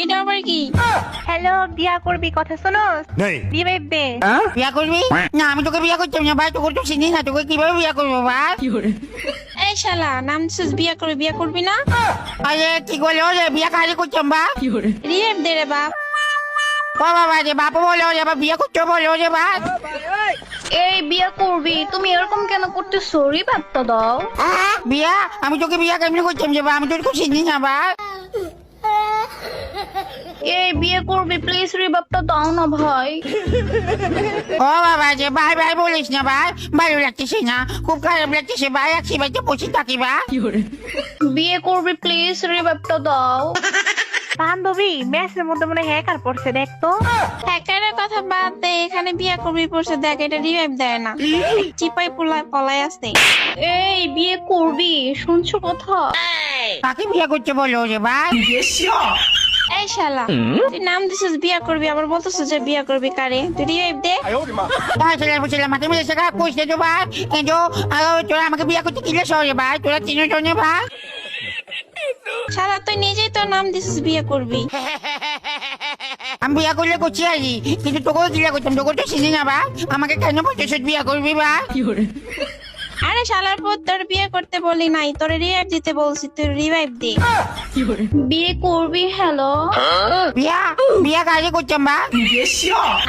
এটা আবার কি? হ্যালো, বিয়া করবি? কথা শোনোস? রিভাইভ দে। বিয়া করবি না? আমি তোকে বিয়া করছি না ভাই, তোকে তো চিনি না, তোকে কিভাবে বিয়া করবো ভাই? এই শালা, নাম দিছিস বিয়া করবি, বিয়া করবি না? আরে কি করলে রে, বিয়া কাজে করতাম বা? রিভাইভ দে রে বাপ। ও বাবা রে, বাপু বলে রে, আবার বিয়া করতে বলে রে ভাই। এই বিয়া করবি? তুমি এরকম কেন করতেছো? রিভাইভ তো দাও। বিয়া? আমি তোকে বিয়া কেমনি করতাম যে বা? আমি তোকে চিনি না ভাই। এই বিয়ে করবি, প্লিজ রিভাইভটা দাও না ভাই। ও বাবা যে ভাই ভাই বলিস না ভাই, ভালো লাগতেছে না, খুব খারাপ লাগতেছে ভাই, এক বাড়িতে বসে থাকি বা। বিয়ে করবি, প্লিজ রিভাইভটা দাও। বান্ধবী, মেসের মধ্যে মনে হ্যাকার পড়ছে, দেখ তো। হ্যাকারের কথা বাদ দে, এখানে বিয়া করবি পড়ছে, দেখ এটা রিভাইভ দেয় না, চিপাই পলাই আসতে। এই বিয়ে করবি, শুনছো কথা? কাকে বিয়া করতে বলো রে ভাই? এই শালা, তুই নাম দিছিস বিয়া করবি, আবার বলতেছিস যে বিয়া করবি কারে? তুই রিভাইভ দে। তাই ছেলের বসে মাঠে মেরে শেখা কইছে তো ভাই, কিন্তু তোরা আমাকে বিয়া করতে কিলে সরে ভাই, তোরা চিনো জনে ভাই। শালা, তুই নিজেই তো নাম দিছিস বিয়ে করবি। আমি বিয়া করলে করছি আছি, কিন্তু তোকেও কিলা করতাম, তোকে তো চিনি না ভাই, আমাকে কেন বলতেছ বিয়া করবি ভাই? আরে শালার পর তোর বিয়ে করতে বলি নাই, তোর রিভাইভ দিতে বলছি, তুই রিভাইভ দে। বিয়ে করবি? হ্যালো, বিয়া বিয়া কাজে করতাম ভাই।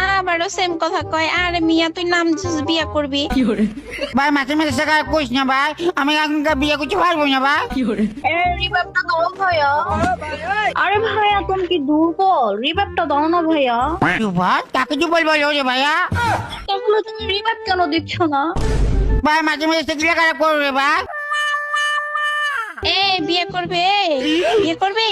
আবারও সেম কথা কয়। আরে মিয়া, তুই নাম দিছিস বিয়া করবি। ভাই মাঝে মাঝে শেখা কইস না ভাই, আমি এখনকার বিয়ে করতে পারবো না ভাই। রিভাইভটা দাও ভাইয়া। আরে ভাইয়া, তুমি কি দুর্বল? রিভাইভটা দাও না ভাইয়া। ভাই তাকে কি বলবো রে ভাইয়া? তাহলে তুমি রিভাইভ কেন দিচ্ছ না? ভাই মাঝে মাঝে সেগুলো খারাপ করবে ভাই। এ বিয়ে করবে? বিয়ে করবি?